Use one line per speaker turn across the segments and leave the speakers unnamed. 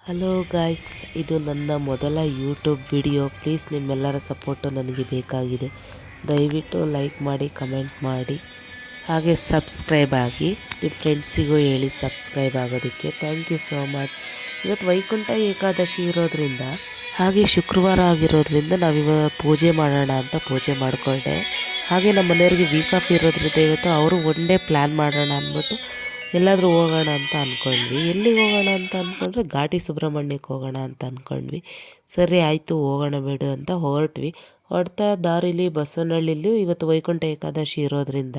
Hello guys, ಇದು ನನ್ನ ಮೊದಲ ಯೂಟ್ಯೂಬ್ ವಿಡಿಯೋ. ಪ್ಲೀಸ್ ನಿಮ್ಮೆಲ್ಲರ ಸಪೋರ್ಟು ನನಗೆ ಬೇಕಾಗಿದೆ. ದಯವಿಟ್ಟು ಲೈಕ್ ಮಾಡಿ, ಕಮೆಂಟ್ ಮಾಡಿ, ಹಾಗೆ ಸಬ್ಸ್ಕ್ರೈಬ್ ಆಗಿ. ನಿಮ್ಮ ಫ್ರೆಂಡ್ಸಿಗೂ ಹೇಳಿ ಸಬ್ಸ್ಕ್ರೈಬ್ ಆಗೋದಕ್ಕೆ. Thank you so much. ಇವತ್ತು ವೈಕುಂಠ ಏಕಾದಶಿ ಇರೋದ್ರಿಂದ ಹಾಗೆ ಶುಕ್ರವಾರ ಆಗಿರೋದ್ರಿಂದ ನಾವಿವಾಗ ಪೂಜೆ ಮಾಡೋಣ ಅಂತ ಪೂಜೆ ಮಾಡಿಕೊಂಡೆ. ಹಾಗೆ ನಮ್ಮ ಮನೆಯವ್ರಿಗೆ ವೀಕ್ ಆಫ್ ಇರೋದ್ರಿಂದ ಇವತ್ತು ಅವರು ಒನ್ ಡೇ ಪ್ಲ್ಯಾನ್ ಮಾಡೋಣ ಅಂದ್ಬಿಟ್ಟು ಎಲ್ಲಾದರೂ ಹೋಗೋಣ ಅಂತ ಅಂದ್ಕೊಂಡ್ವಿ. ಎಲ್ಲಿಗೆ ಹೋಗೋಣ ಅಂತ ಅಂದ್ಕೊಂಡ್ರೆ ಘಾಟಿ ಸುಬ್ರಹ್ಮಣ್ಯಕ್ಕೆ ಹೋಗೋಣ ಅಂತ ಅಂದ್ಕೊಂಡ್ವಿ. ಸರಿ ಆಯಿತು ಹೋಗೋಣ ಬಿಡು ಅಂತ ಹೊರಡ್ತಾ ದಾರಿಲಿ ಬಸವನಹಳ್ಳಿಲಿ ಇವತ್ತು ವೈಕುಂಠ ಏಕಾದಶಿ ಇರೋದ್ರಿಂದ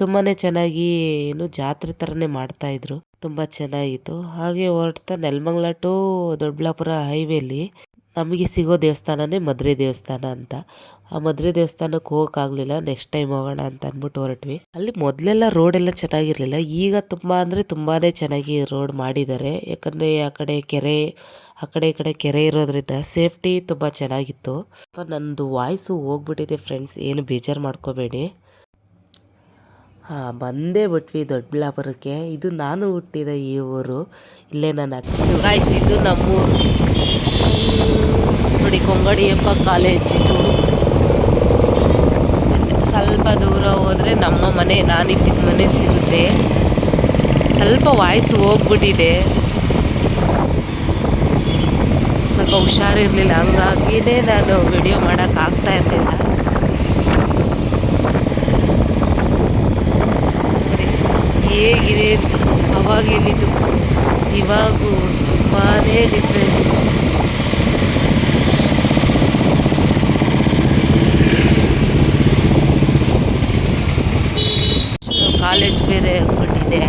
ತುಂಬಾ ಚೆನ್ನಾಗಿ ಜಾತ್ರೆ ಥರನೇ ಮಾಡ್ತಾಯಿದ್ರು. ತುಂಬ ಚೆನ್ನಾಗಿತ್ತು. ಹಾಗೆ ಹೊರಡ್ತಾ ನೆಲಮಂಗಲ ಟು ದೊಡ್ಡಬಳ್ಳಾಪುರ ಹೈವೇಲಿ ನಮಗೆ ಸಿಗೋ ದೇವಸ್ಥಾನನೇ ಮದ್ರೆ ದೇವಸ್ಥಾನ ಅಂತ. ಆ ಮದ್ರೆ ದೇವಸ್ಥಾನಕ್ಕೆ ಹೋಗೋಕ್ಕಾಗಲಿಲ್ಲ. ನೆಕ್ಸ್ಟ್ ಟೈಮ್ ಹೋಗೋಣ ಅಂತ ಅಂದ್ಬಿಟ್ಟು ಹೊರಟ್ವಿ. ಅಲ್ಲಿ ಮೊದಲೆಲ್ಲ ರೋಡೆಲ್ಲ ಚೆನ್ನಾಗಿರಲಿಲ್ಲ. ಈಗ ತುಂಬ ಅಂದರೆ ತುಂಬಾ ಚೆನ್ನಾಗಿ ರೋಡ್ ಮಾಡಿದ್ದಾರೆ. ಯಾಕಂದರೆ ಆ ಕಡೆ ಈ ಕಡೆ ಕೆರೆ ಇರೋದ್ರಿಂದ ಸೇಫ್ಟಿ ತುಂಬ ಚೆನ್ನಾಗಿತ್ತು. ನನ್ನದು ವಾಯ್ಸು ಹೋಗ್ಬಿಟ್ಟಿದೆ ಫ್ರೆಂಡ್ಸ್, ಏನು ಬೇಜಾರು ಮಾಡ್ಕೋಬೇಡಿ. ಬಂದೇ ಬಿಟ್ವಿ ದೊಡ್ಡಬಳ್ಳಾಪುರಕ್ಕೆ. ಇದು ನಾನು ಹುಟ್ಟಿದ ಈ ಊರು. ಇಲ್ಲೇ ನಾನು ಆ್ಯಕ್ಚುಲಿ ಗಾಯ್ಸ್, ಇದು ನಮ್ಮೂರು ನೋಡಿ. ಕೊಂಗಡಿಯಪ್ಪ ಕಾಲೇಜಿದು. ಸ್ವಲ್ಪ ದೂರ ಹೋದರೆ ನಮ್ಮ ಮನೆ, ನಾನಿದ್ದಿದ್ದ ಮನೆ ಸಿಗುತ್ತೆ. ಸ್ವಲ್ಪ ವಾಯ್ಸು ಹೋಗ್ಬಿಟ್ಟಿದೆ, ಸ್ವಲ್ಪ ಹುಷಾರಿರಲಿಲ್ಲ. ಹಂಗಾಗಿಯೇ ನಾನು ವಿಡಿಯೋ ಮಾಡೋಕ್ಕಾಗ್ತಾ ಇರಲಿಲ್ಲ. ಹೇಗಿದೆ ಅವಾಗೇನಿದ್ದಕ್ಕೂ ಇವಾಗೂ ತುಂಬಾ ಡಿಫ್ರೆಂಟ್. ಕಾಲೇಜ್ ಬೇರೆ ಆಗ್ಬಿಟ್ಟಿದೆ.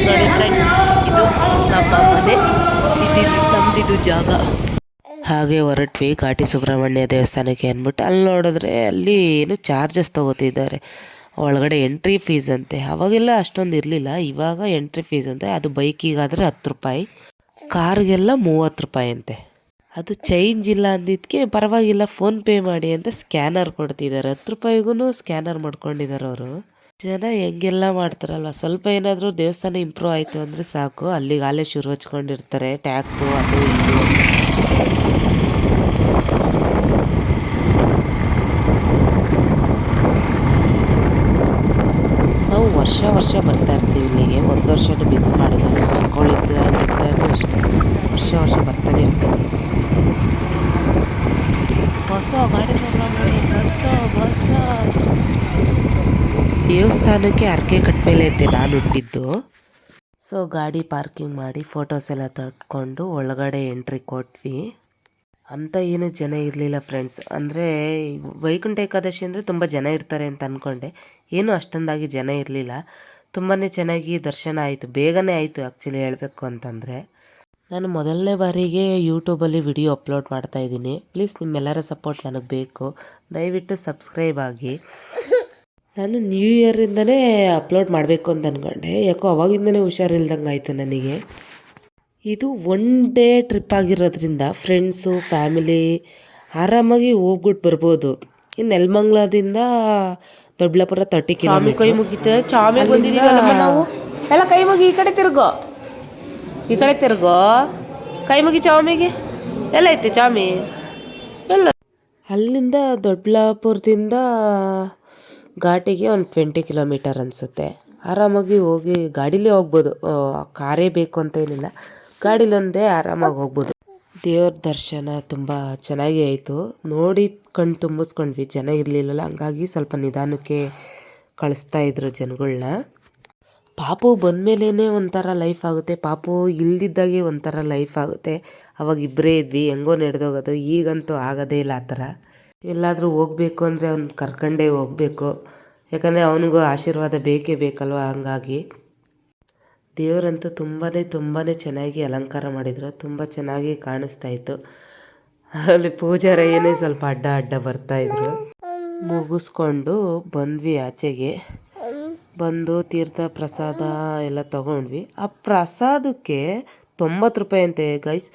ನೋಡಿ ಫ್ರೆಂಡ್ಸ್, ಇದು ನಮ್ಮ ಮನೆ, ನಮ್ದಿದು ಜಾಗ. ಹಾಗೆ ಹೊರಟ್ವಿ ಘಾಟಿ ಸುಬ್ರಹ್ಮಣ್ಯ ದೇವಸ್ಥಾನಕ್ಕೆ ಅಂದ್ಬಿಟ್ಟು. ಅಲ್ಲಿ ನೋಡಿದ್ರೆ ಅಲ್ಲಿ ಚಾರ್ಜಸ್ ತೊಗೋತಿದ್ದಾರೆ. ಒಳಗಡೆ ಎಂಟ್ರಿ ಫೀಸ್ ಅಂತೆ. ಅವಾಗೆಲ್ಲ ಅಷ್ಟೊಂದು ಇರಲಿಲ್ಲ, ಇವಾಗ ಎಂಟ್ರಿ ಫೀಸ್ ಅಂತೆ. ಅದು ಬೈಕಿಗಾದರೆ 10 ರೂಪಾಯಿ, ಕಾರ್ಗೆಲ್ಲ 30 ರೂಪಾಯಿ ಅಂತೆ. ಅದು ಚೇಂಜ್ ಇಲ್ಲ ಅಂದಿದ್ದಕ್ಕೆ ಪರವಾಗಿಲ್ಲ ಫೋನ್ಪೇ ಮಾಡಿ ಅಂತ ಸ್ಕ್ಯಾನರ್ ಕೊಡ್ತಿದ್ದಾರೆ. 10 ರೂಪಾಯಿಗೂ ಸ್ಕ್ಯಾನರ್ ಮಾಡ್ಕೊಂಡಿದ್ದಾರೆ ಅವರು. ಜನ ಹೆಂಗೆಲ್ಲ ಮಾಡ್ತಾರಲ್ವ. ಸ್ವಲ್ಪ ಏನಾದರೂ ದೇವಸ್ಥಾನ ಇಂಪ್ರೂವ್ ಆಯಿತು ಅಂದರೆ ಸಾಕು, ಅಲ್ಲಿಗೆ ಅಲ್ಲೇ ಶುರು ಹಚ್ಕೊಂಡಿರ್ತಾರೆ ಟ್ಯಾಕ್ಸು ಅದು ಇದು. ನಾವು ವರ್ಷ ಬರ್ತಾ ಇರ್ತೀವಿ ಇಲ್ಲಿಗೆ. ಒಂದು ವರ್ಷನೂ ಮಿಸ್ ಮಾಡಿಲ್ಲ. ಚಿಕ್ಕವಳಿದ್ದಾಗಿದ್ದಾಗೂ ಅಷ್ಟೇ ವರ್ಷ ಬರ್ತಾನೆ ಇರ್ತೀವಿ. ಘಾಟಿ ಸುಬ್ರಹ್ಮಣ್ಯ ಬಸ್ಸ ದೇವಸ್ಥಾನಕ್ಕೆ ಅರ್ಕೆ ಕಟ್ಮೇಲೆ ಅಂತೆ ನಾನು ಹುಟ್ಟಿದ್ದು. ಸೊ ಗಾಡಿ ಪಾರ್ಕಿಂಗ್ ಮಾಡಿ ಫೋಟೋಸ್ ಎಲ್ಲ ತಟ್ಕೊಂಡು ಒಳಗಡೆ ಎಂಟ್ರಿ ಕೊಟ್ವಿ. ಅಂತ ಏನು ಜನ ಇರಲಿಲ್ಲ ಫ್ರೆಂಡ್ಸ್. ಅಂದರೆ ವೈಕುಂಠ ಏಕಾದಶಿ ಅಂದರೆ ತುಂಬ ಜನ ಇರ್ತಾರೆ ಅಂತ ಅಂದ್ಕೊಂಡೆ. ಏನೂ ಅಷ್ಟೊಂದಾಗಿ ಜನ ಇರಲಿಲ್ಲ. ತುಂಬಾ ಚೆನ್ನಾಗಿ ದರ್ಶನ ಆಯಿತು, ಬೇಗನೆ ಆಯಿತು ಆ್ಯಕ್ಚುಲಿ ಹೇಳಬೇಕು ಅಂತಂದರೆ. ನಾನು ಮೊದಲನೇ ಬಾರಿಗೆ ಯೂಟ್ಯೂಬಲ್ಲಿ ವಿಡಿಯೋ ಅಪ್ಲೋಡ್ ಮಾಡ್ತಾಯಿದ್ದೀನಿ. ಪ್ಲೀಸ್ ನಿಮ್ಮೆಲ್ಲರ ಸಪೋರ್ಟ್ ನನಗೆ ಬೇಕು. ದಯವಿಟ್ಟು ಸಬ್ಸ್ಕ್ರೈಬ್ ಆಗಿ. ನಾನು ನ್ಯೂ ಇಯರಿಂದನೇ ಅಪ್ಲೋಡ್ ಮಾಡಬೇಕು ಅಂತ ಅಂದ್ಕೊಂಡೆ. ಯಾಕೋ ಅವಾಗಿಂದನೇ ಹುಷಾರಿಲ್ದಂಗೆ ಆಯಿತು ನನಗೆ. ಇದು ಒನ್ ಡೇ ಟ್ರಿಪ್ ಆಗಿರೋದ್ರಿಂದ ಫ್ರೆಂಡ್ಸು ಫ್ಯಾಮಿಲಿ ಆರಾಮಾಗಿ ಹೋಗ್ಬಿಟ್ಟು ಬರ್ಬೋದು. ಇನ್ನು ನೆಲಮಂಗ್ಲದಿಂದ ದೊಡ್ಡಬಳ್ಳಾಪುರ 30 ಕಿಲೋಮೀಟರ್. ಕೈ ಮುಗಿತೆ ಚಾಮಿಗೆ ಬಂದಿದ್ದೀವಲ್ಲಮ್ಮ ನಾವು. ಎಲ್ಲ ಕೈ ಮುಗಿ, ಈ ಕಡೆ ತಿರ್ಗೋ, ಕೈ ಮುಗಿ ಚಾಮಿಗೆ. ಎಲ್ಲ ಐತೆ ಚಾಮಿ ಎಲ್ಲ. ಅಲ್ಲಿಂದ ದೊಡ್ಡಬಳ್ಳಾಪುರದಿಂದ ಘಾಟಿಗೆ ಒಂದು 20 ಕಿಲೋಮೀಟರ್ ಅನಿಸುತ್ತೆ. ಆರಾಮಾಗಿ ಹೋಗಿ ಗಾಡೀಲೇ ಹೋಗ್ಬೋದು. ಕಾರೇ ಬೇಕು ಅಂತ ಏನಿಲ್ಲ, ಗಾಡೀಲೊಂದೇ ಆರಾಮಾಗಿ ಹೋಗ್ಬೋದು. ದೇವ್ರ ದರ್ಶನ ತುಂಬ ಚೆನ್ನಾಗಿ ಆಯಿತು. ನೋಡಿ ಕಣ್ಣು ತುಂಬಿಸ್ಕೊಂಡ್ವಿ. ಜನ ಇರಲಿಲ್ಲಲ್ಲ, ಹಂಗಾಗಿ ಸ್ವಲ್ಪ ನಿಧಾನಕ್ಕೆ ಕಳಿಸ್ತಾಯಿದ್ರು ಜನಗಳನ್ನ. ಪಾಪು ಬಂದಮೇಲೇ ಒಂಥರ ಲೈಫ್ ಆಗುತ್ತೆ, ಪಾಪು ಇಲ್ದಿದ್ದಾಗೆ ಒಂಥರ ಲೈಫ್ ಆಗುತ್ತೆ. ಅವಾಗ ಇಬ್ಬರೇ ಇದ್ವಿ, ಹೆಂಗೋ ನಡೆದೋಗೋದು. ಈಗಂತೂ ಆಗೋದೇ ಇಲ್ಲ ಆ ಥರ. ಎಲ್ಲಾದರೂ ಹೋಗ್ಬೇಕು ಅಂದರೆ ಅವ್ನು ಕರ್ಕೊಂಡೇ ಹೋಗಬೇಕು. ಯಾಕಂದರೆ ಅವನಿಗೂ ಆಶೀರ್ವಾದ ಬೇಕೇ ಬೇಕಲ್ವ. ಹಂಗಾಗಿ ದೇವರಂತೂ ತುಂಬಾ ಚೆನ್ನಾಗಿ ಅಲಂಕಾರ ಮಾಡಿದರು. ತುಂಬ ಚೆನ್ನಾಗಿ ಕಾಣಿಸ್ತಾಯಿತ್ತು. ಅಲ್ಲಿ ಪೂಜಾರಯ್ಯನೇ ಸ್ವಲ್ಪ ಅಡ್ಡ ಬರ್ತಾಯಿದ್ರು. ಮುಗಿಸ್ಕೊಂಡು ಬಂದ್ವಿ ಆಚೆಗೆ. ಬಂದು ತೀರ್ಥ ಪ್ರಸಾದ ಎಲ್ಲ ತೊಗೊಂಡ್ವಿ. ಆ ಪ್ರಸಾದಕ್ಕೆ 90 ರೂಪಾಯಿ ಅಂತೆ ಗೈಸ್.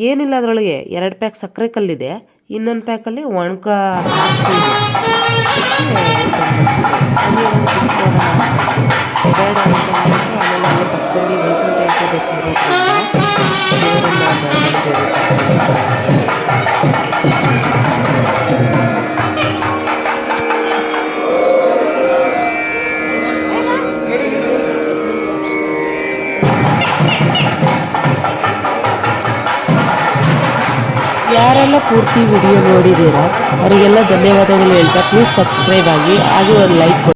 ಏನಿಲ್ಲ ಅದರೊಳಗೆ 2 ಪ್ಯಾಕ್ ಸಕ್ಕರೆ ಕಲ್ಲಿದೆ, ಇನ್ನೊಂದು ಪ್ಯಾಕಲ್ಲಿ ಒಣಕ ದ್ರಾಕ್ಷಿ ಇದೆ. ಬೇಡ ಅಂತ ಹೇಳ್ಬಿಟ್ಟು ಆಮೇಲೆ ಅಲ್ಲಿ ಪಕ್ಕದಲ್ಲಿ ವೈಕುಂಠ ಏಕಾದಶಿ ಇರೋದ್ರಿಂದ ಯಾರೆಲ್ಲ ಪೂರ್ತಿ ವಿಡಿಯೋ ನೋಡಿದ್ದೀರಾ ಅವರಿಗೆಲ್ಲ ಧನ್ಯವಾದಗಳು ಹೇಳ್ತಾ ಪ್ಲೀಸ್ ಸಬ್ಸ್ಕ್ರೈಬ್ ಆಗಿ ಹಾಗೆ ಒಂದು ಲೈಕ್